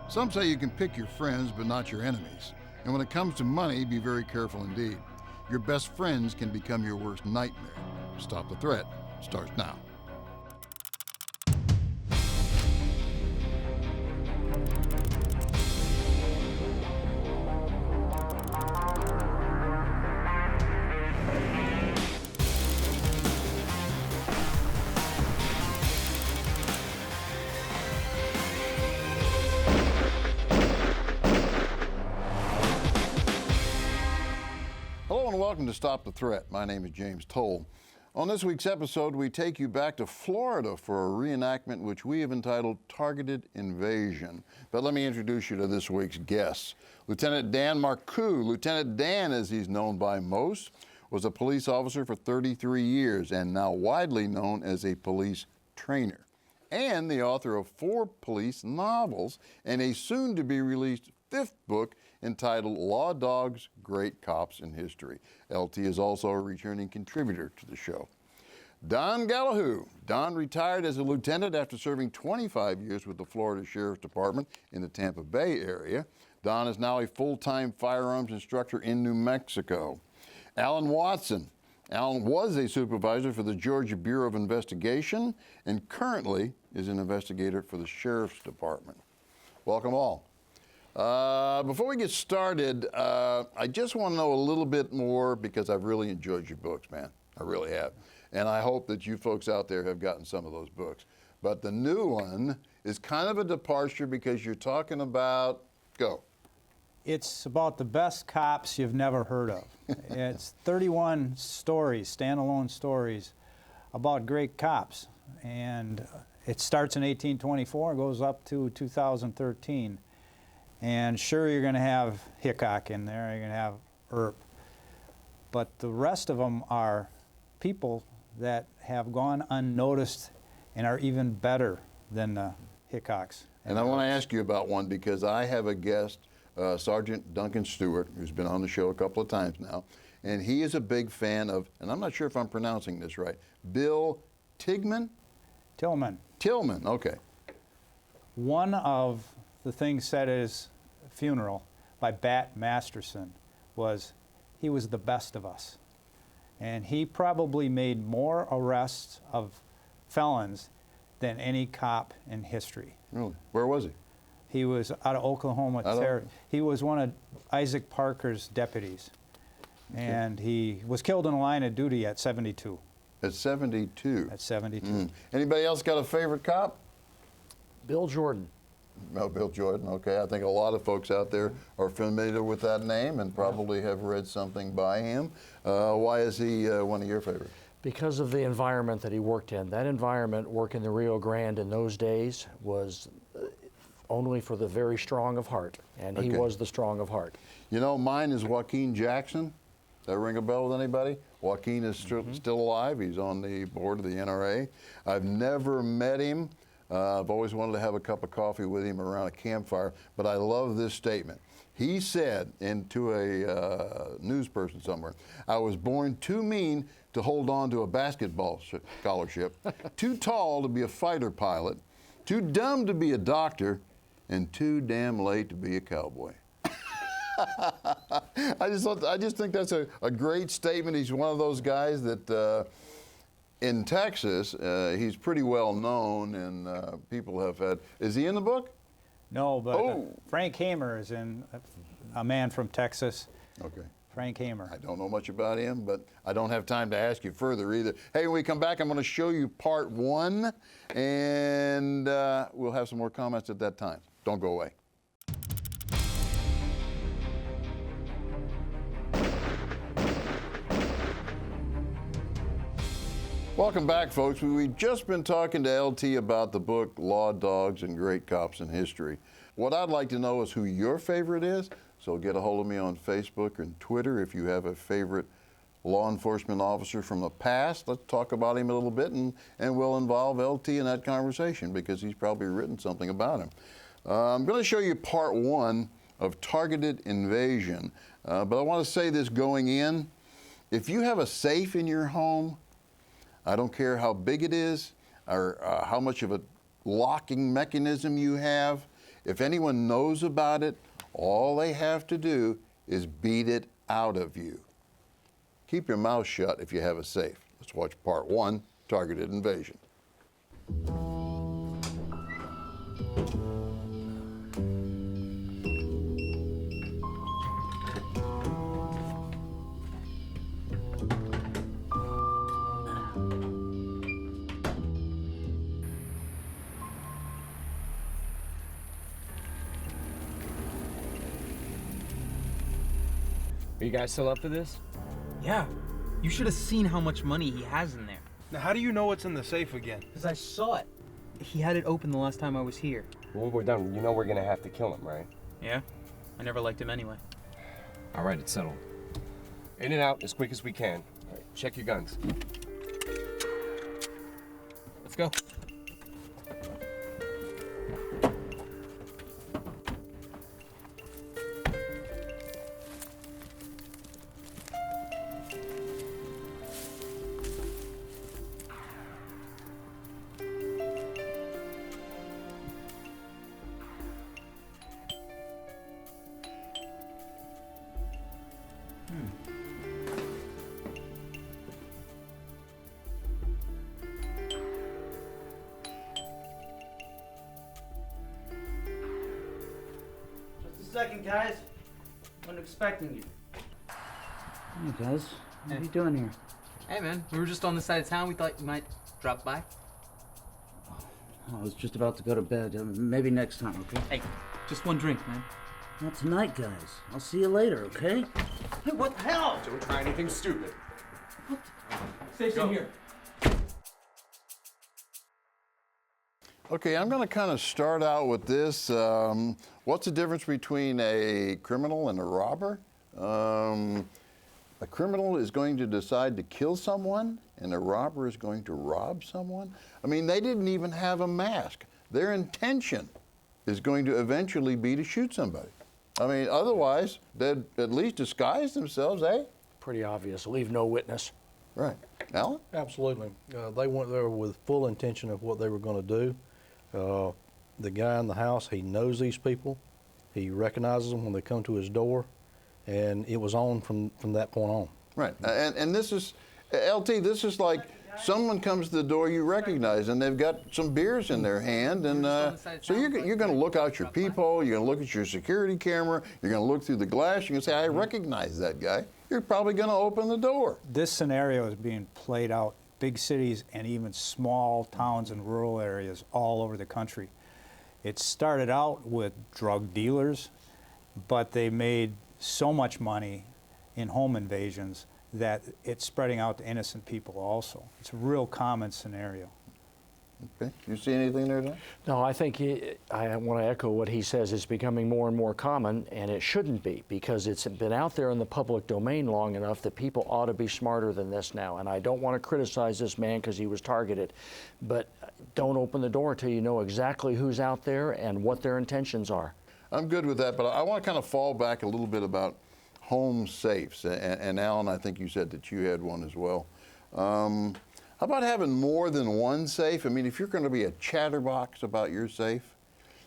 Some say you can pick your friends, but not your enemies. And when it comes to money, be very careful indeed. Your best friends can become your worst nightmare. Stop the Threat starts now. Hello and welcome to Stop the Threat. My name is James Towle. On this week's episode, we take you back to Florida for a reenactment which we have entitled Targeted Invasion. But let me introduce you to this week's guests. Lieutenant Donn Marcou. Lieutenant Dan, as he's known by most, was a police officer for 33 years and now widely known as a police trainer, and the author of 4 police novels and a soon-to-be-released 5th book entitled Law Dogs, Great Cops in History. LT is also a returning contributor to the show. Donn Gallahue. Don retired as a lieutenant after serving 25 years with the Florida Sheriff's Department in the Tampa Bay area. Don is now a full-time firearms instructor in New Mexico. Alan Watson. Alan was a supervisor for the Georgia Bureau of Investigation and currently is an investigator for the Sheriff's Department. Welcome all. Before we get started, I just want to know a little bit more because I've really enjoyed your books, man. I really have. And I hope that you folks out there have gotten some of those books. But the new one is kind of a departure because you're talking about, go. It's about the best cops you've never heard of. It's 31 stories, standalone stories about great cops. And it starts in 1824, goes up to 2013. And sure, you're going to have Hickok in there, you're going to have Earp. But the rest of them are people that have gone unnoticed and are even better than the Hickoks. And I want to ask you about one because I have a guest, Sergeant Duncan Stewart, who's been on the show a couple of times now, and he is a big fan of, and I'm not sure if I'm pronouncing this right, Bill Tillman? Tillman, okay. One of the things said at his funeral by Bat Masterson was, he was the best of us. And he probably made more arrests of felons than any cop in history. Really? Where was he? He was out of Oklahoma. He was one of Isaac Parker's deputies. Okay. And he was killed in a line of duty at 72. At 72? At 72. Anybody else got a favorite cop? Bill Jordan. Oh, Bill Jordan, okay. I think a lot of folks out there are familiar with that name and probably have read something by him. Why is he one of your favorites? Because of the environment that he worked in. That environment, working the Rio Grande in those days, was only for the very strong of heart, and he was the strong of heart. You know, mine is Joaquin Jackson. Does that ring a bell with anybody? Joaquin is still alive. He's on the board of the NRA. I've never met him. I've always wanted to have a cup of coffee with him around a campfire, but I love this statement. He said to a news person somewhere, I was born too mean to hold on to a basketball scholarship, too tall to be a fighter pilot, too dumb to be a doctor, and too damn late to be a cowboy. I just think that's a great statement. He's one of those guys that in Texas, he's pretty well known, and people have had. Is he in the book? No, but Frank Hamer is in, a man from Texas. Okay. Frank Hamer. I don't know much about him, but I don't have time to ask you further either. Hey, when we come back, I'm going to show you part 1, and we'll have some more comments at that time. Don't go away. Welcome back, folks. We've just been talking to LT about the book Law Dogs and Great Cops in History. What I'd like to know is who your favorite is, so get a hold of me on Facebook and Twitter if you have a favorite law enforcement officer from the past. Let's talk about him a little bit, and we'll involve LT in that conversation because he's probably written something about him. I'm going to show you part 1 of Targeted Invasion, but I want to say this going in. If you have a safe in your home, I don't care how big it is or how much of a locking mechanism you have, If anyone knows about it, all they have to do is beat it out of you. Keep your mouth shut if you have a safe. Let's watch part 1, Targeted Invasion. Are you guys still up for this? Yeah, you should have seen how much money he has in there. Now, how do you know what's in the safe again? Because I saw it. He had it open the last time I was here. When we're done, you know we're gonna have to kill him, right? Yeah? I never liked him anyway. All right, it's settled. In and out as quick as we can. All right, check your guns. Let's go. Second, guys. Wasn't expecting you. Hey, guys. What are you doing here? Hey, man. We were just on the side of town. We thought you might drop by. I was just about to go to bed. Maybe next time, okay? Hey, just one drink, man. Not tonight, guys. I'll see you later, okay? Hey, what the hell? Don't try anything stupid. Safe's in here. Okay, I'm going to kind of start out with this. What's the difference between a criminal and a robber? A criminal is going to decide to kill someone, and a robber is going to rob someone. I mean, they didn't even have a mask. Their intention is going to eventually be to shoot somebody. I mean, otherwise, they'd at least disguise themselves, eh? Pretty obvious. Leave no witness. Right. Alan? Absolutely. They went there with full intention of what they were going to do. The guy in the house, he knows these people. He recognizes them when they come to his door, and it was on from that point on. Right. And this is, LT, this is like someone comes to the door you recognize, and they've got some beers in their hand, and so you're going to look out your peephole, you're going to look at your security camera, you're going to look through the glass, you're going to say, I recognize that guy. You're probably going to open the door. This scenario is being played out big cities and even small towns and rural areas all over the country. It started out with drug dealers, but they made so much money in home invasions that it's spreading out to innocent people also. It's a real common scenario. Okay. You see anything there, Don? No, I think I want to echo what he says. It's becoming more and more common, and it shouldn't be, because it's been out there in the public domain long enough that people ought to be smarter than this now. And I don't want to criticize this man because he was targeted, but don't open the door till you know exactly who's out there and what their intentions are. I'm good with that, but I want to kind of fall back a little bit about home safes. And Alan, I think you said that you had one as well. How about having more than one safe? I mean, if you're going to be a chatterbox about your safe,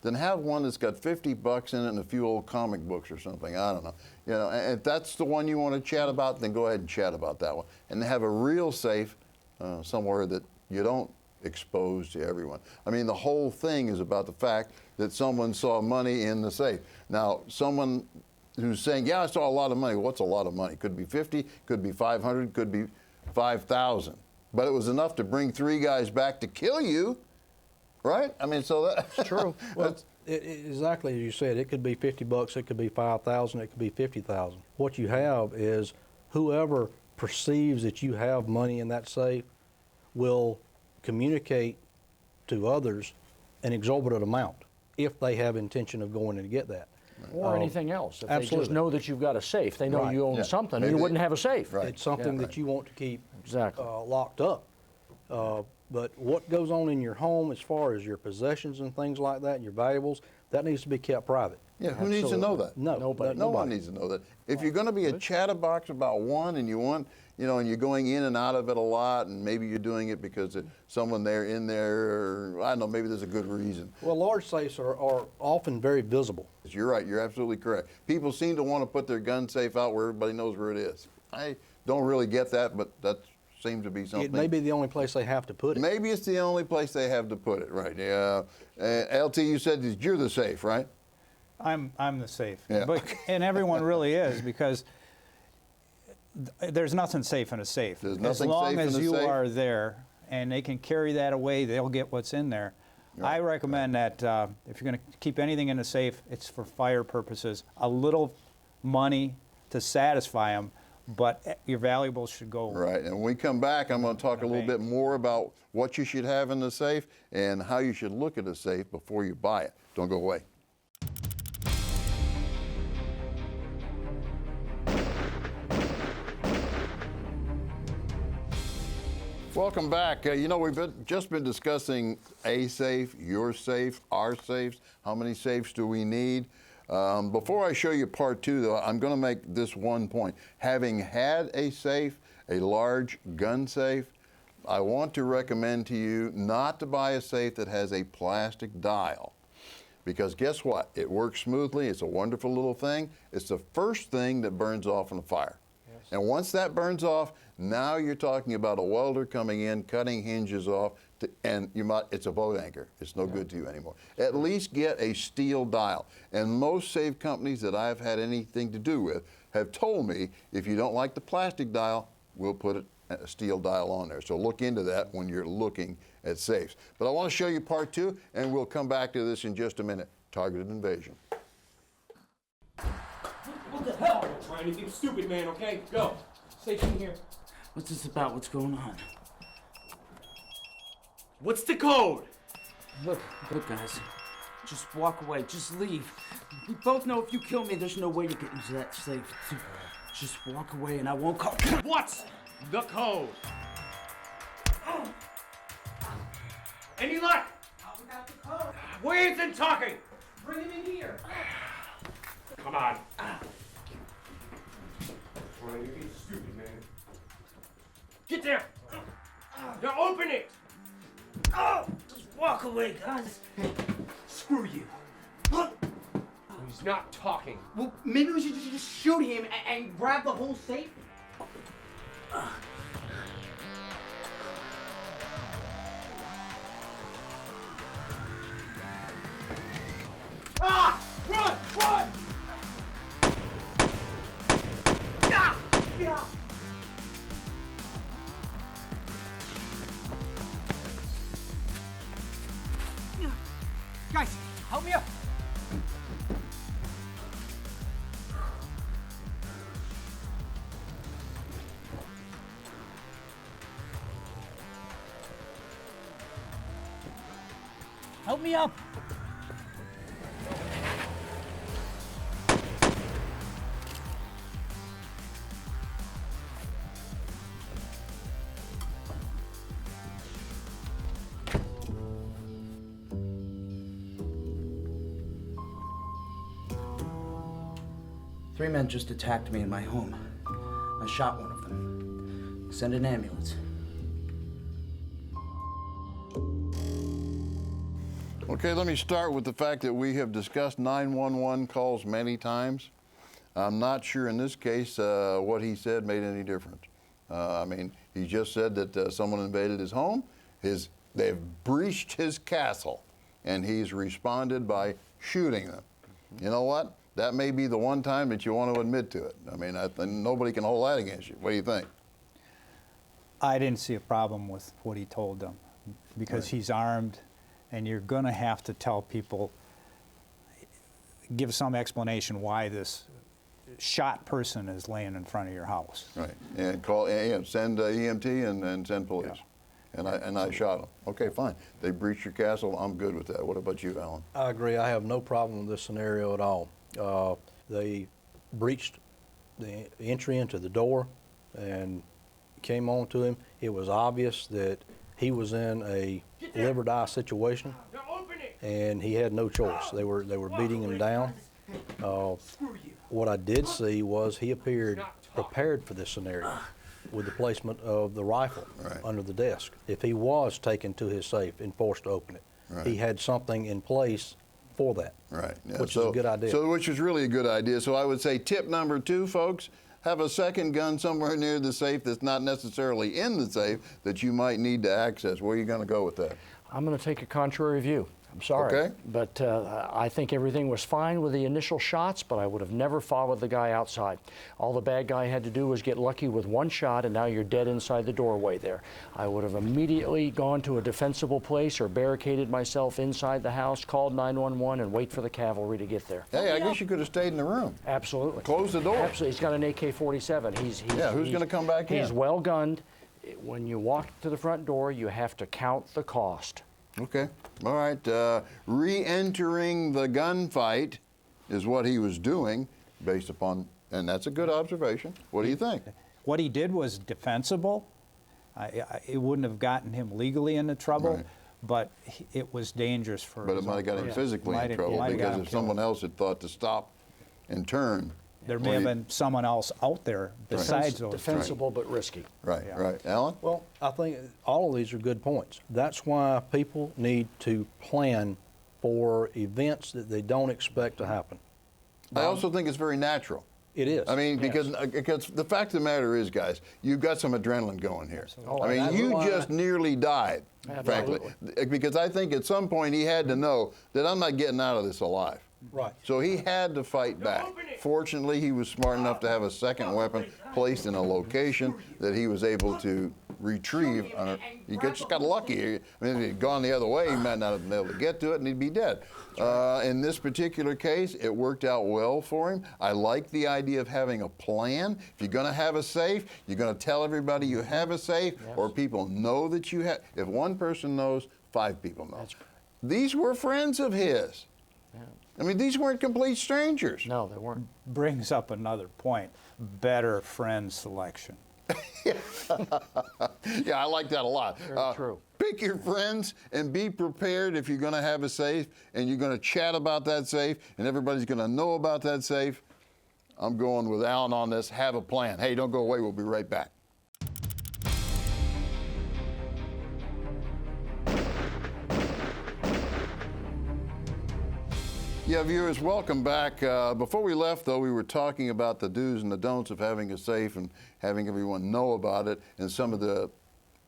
then have one that's got $50 in it and a few old comic books or something. I don't know. You know, and if that's the one you want to chat about, then go ahead and chat about that one. And have a real safe somewhere that you don't expose to everyone. I mean, the whole thing is about the fact that someone saw money in the safe. Now, someone who's saying, yeah, I saw a lot of money. What's a lot of money? Could be 50, could be 500, could be 5,000. But it was enough to bring 3 guys back to kill you, right? I mean, so that's true. Well, exactly as you said, it could be $50, it could be 5,000, it could be 50,000. What you have is whoever perceives that you have money in that safe will communicate to others an exorbitant amount if they have intention of going in to get that. Or anything else. If they absolutely. just know that you've got a safe, they know Right. you own Yeah. something, Maybe you wouldn't have a safe. Right. It's something that you want to keep Exactly. locked up. But what goes on in your home as far as your possessions and things like that, and your valuables, that needs to be kept private. Yeah, who needs to know that? No, Nobody. No one needs to know that. If you're going to be a chatterbox about one and you want you know, and you're going in and out of it a lot, and maybe you're doing it because there's someone there in there, or I don't know, maybe there's a good reason. Well, large safes are often very visible. You're right, you're absolutely correct. People seem to want to put their gun safe out where everybody knows where it is. I don't really get that, but that seems to be something. It may be the only place they have to put it. Maybe it's the only place they have to put it, right? Yeah. LT, you said that you're the safe, right? I'm the safe. Yeah. But, and everyone really is, because there's nothing safe in a safe. There's nothing as long safe in as a you safe? are there and they can carry that away, they'll get what's in there. Right. I recommend that if you're going to keep anything in a safe, it's for fire purposes. A little money to satisfy them, but your valuables should go. Right, and when we come back, I'm going to talk a little bit more about what you should have in the safe and how you should look at a safe before you buy it. Don't go away. Welcome back. You know, we've just been discussing a safe, your safe, our safes. How many safes do we need? Before I show you part two, though, I'm going to make this one point. Having had a safe, a large gun safe, I want to recommend to you not to buy a safe that has a plastic dial. Because guess what? It works smoothly. It's a wonderful little thing. It's the first thing that burns off in a fire. Yes. And once that burns off, now you're talking about a welder coming in, cutting hinges off, and it's a boat anchor. It's no good to you anymore. At least get a steel dial. And most safe companies that I've had anything to do with have told me, if you don't like the plastic dial, we'll put a steel dial on there. So look into that when you're looking at safes. But I want to show you part two, and we'll come back to this in just a minute. Targeted invasion. What the hell? Don't try anything stupid, man, okay? Go. Safe in here. What's this about? What's going on? What's the code? Look, guys. Just walk away. Just leave. We both know if you kill me, there's no way you get into that safe. Just walk away and I won't call. What's the code? Any luck? We got the code. We isn't talking. Bring him in here. Come on. Try anything stupid, man. Get there. Now open it. Oh, just walk away, guys. Screw you. He's not talking. Well, maybe we should just shoot him and grab the whole safe? Ah! Run! Run! Ah! Yeah! Guys, help me up. Help me up. Three men just attacked me in my home. I shot one of them. Send an ambulance. Okay, let me start with the fact that we have discussed 911 calls many times. I'm not sure in this case what he said made any difference. I mean, he just said that someone invaded his home, they've breached his castle, and he's responded by shooting them. You know what? That may be the one time that you want to admit to it. I mean, nobody can hold that against you. What do you think? I didn't see a problem with what he told them, because he's armed, and you're going to have to tell people, give some explanation why this shot person is laying in front of your house. Right, and send EMT and send police. Yeah. And I shot him. Okay, fine. They breached your castle. I'm good with that. What about you, Alan? I agree. I have no problem with this scenario at all. They breached the entry into the door and came on to him. It was obvious that he was in a live or die situation, and he had no choice. They were beating him down. What I did see was he appeared prepared for this scenario. with the placement of the rifle under the desk. If he was taken to his safe and forced to open it, he had something in place for that, which is a good idea. So, which is really a good idea. So I would say tip number 2, folks, have a second gun somewhere near the safe that's not necessarily in the safe that you might need to access. Where are you going to go with that? I'm going to take a contrary view. I'm sorry. Okay. But I think everything was fine with the initial shots, but I would have never followed the guy outside. All the bad guy had to do was get lucky with one shot, and now you're dead inside the doorway there. I would have immediately gone to a defensible place or barricaded myself inside the house, called 911, and wait for the cavalry to get there. Hey, I guess you could have stayed in the room. Absolutely. Close the door. Absolutely. He's got an AK-47. Who's going to come back in? He's well gunned. When you walk to the front door, you have to count the cost. Okay. All right. Re-entering the gunfight is what he was doing based upon, and that's a good observation. What do you think? What he did was defensible. It wouldn't have gotten him legally into trouble, but it was dangerous for But it might have got him physically in trouble because if someone else had thought to stop and turn, there may have been someone else out there besides those. Defensible but risky. Right. Alan? Well, I think all of these are good points. That's why people need to plan for events that they don't expect to happen. I also think it's very natural. It is. I mean, because the fact of the matter is, guys, you've got some adrenaline going here. I mean, you just nearly died, frankly. Because I think at some point he had to know that I'm not getting out of this alive. Right. So he had to fight back. Fortunately, he was smart enough to have a second weapon placed in a location that he was able to retrieve. He just got lucky. I mean, if he'd gone the other way, he might not have been able to get to it, and he'd be dead. In this particular case, it worked out well for him. I like the idea of having a plan. If you're going to have a safe, you're going to tell everybody you have a safe, or people know that you have. If one person knows, 5 people know. These were friends of his. I mean, these weren't complete strangers. No, they weren't. Brings up another point, better friend selection. Yeah, I like that a lot. Very true. Pick your friends and be prepared if you're going to have a safe and you're going to chat about that safe and everybody's going to know about that safe. I'm going with Alan on this. Have a plan. Hey, don't go away. We'll be right back. Yeah, viewers, welcome back. Before we left, though, we were talking about the do's and the don'ts of having a safe and having everyone know about it and some of the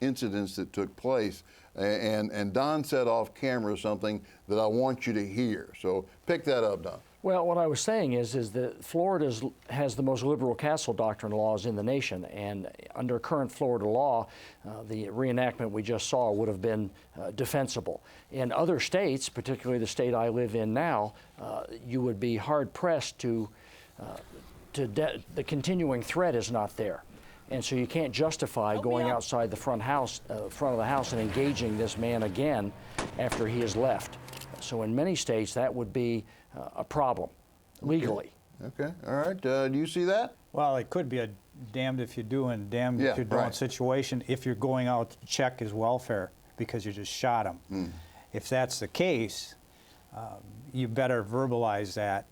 incidents that took place. And Donn said off camera something that I want you to hear. So pick that up, Donn. Well, what I was saying is that Florida has the most liberal castle doctrine laws in the nation, and under current Florida law, the reenactment we just saw would have been defensible. In other states, particularly the state I live in now, you would be hard-pressed the continuing threat is not there. And so you can't justify going outside the front of the house and engaging this man again after he has left. So in many states, that would be a problem, legally. Okay, all right. Do you see that? Well, it could be a damned if you do and damned if you don't situation if you're going out to check his welfare because you just shot him. If that's the case, you better verbalize that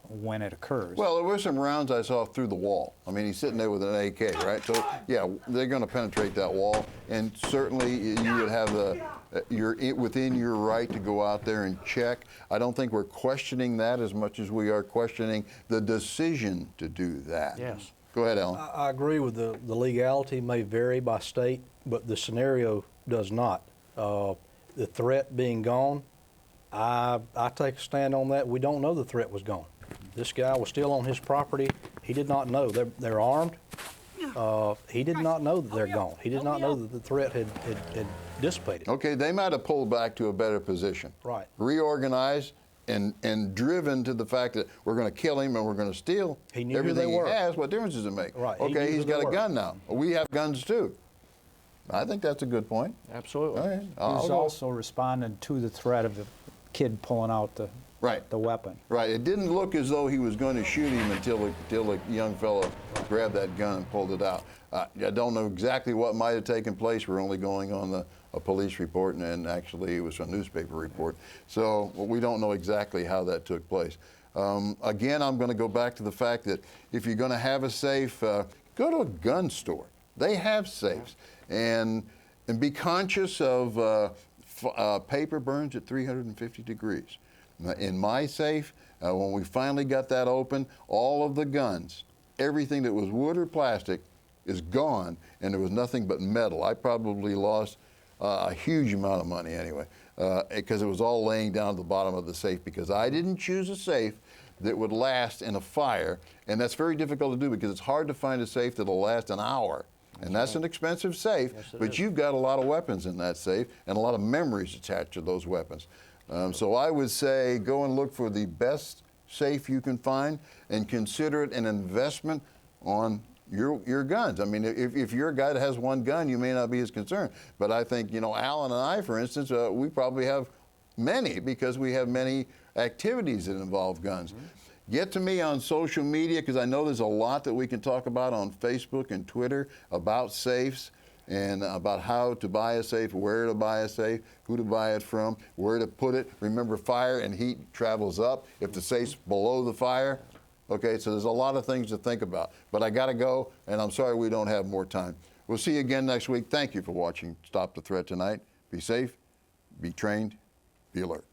when it occurs. Well, there were some rounds I saw through the wall. I mean, he's sitting there with an AK, right? So, yeah, they're going to penetrate that wall, and certainly you would have you're within your right to go out there and check. I don't think we're questioning that as much as we are questioning the decision to do that. Yes. Go ahead, Alan. I agree with the legality may vary by state, but the scenario does not. The threat being gone, I take a stand on that. We don't know the threat was gone. This guy was still on his property. He did not know. They're armed. He did not know that they're gone. He did not know that the threat had dissipated. Okay, they might have pulled back to a better position. Right. Reorganized and driven to the fact that we're going to kill him and we're going to steal He knew everything who they were. he has. What difference does it make? Right. He Okay, knew he's who they got a were. gun now. We have guns too. I think that's a good point. Absolutely. All right. He's also responding to the threat of the kid pulling out the weapon. Right. It didn't look as though he was going to shoot him until the young fellow grabbed that gun and pulled it out. I don't know exactly what might have taken place. We're only going on a police report, and actually it was a newspaper report. So we don't know exactly how that took place. Again, I'm going to go back to the fact that if you're going to have a safe, go to a gun store. They have safes. And be conscious of paper burns at 350 degrees. In my safe, when we finally got that open, all of the guns, everything that was wood or plastic is gone, and there was nothing but metal. I probably lost a huge amount of money anyway, because it was all laying down at the bottom of the safe because I didn't choose a safe that would last in a fire, and that's very difficult to do because it's hard to find a safe that'll last an hour. And that's an expensive safe, but you've got a lot of weapons in that safe and a lot of memories attached to those weapons. So I would say go and look for the best safe you can find and consider it an investment on your guns. I mean, if you're a guy that has one gun, you may not be as concerned. But I think, you know, Alan and I, for instance, we probably have many because we have many activities that involve guns. Get to me on social media because I know there's a lot that we can talk about on Facebook and Twitter about safes and about how to buy a safe, where to buy a safe, who to buy it from, where to put it. Remember, fire and heat travels up if the safe's below the fire. Okay, so there's a lot of things to think about. But I got to go, and I'm sorry we don't have more time. We'll see you again next week. Thank you for watching Stop the Threat tonight. Be safe, be trained, be alert.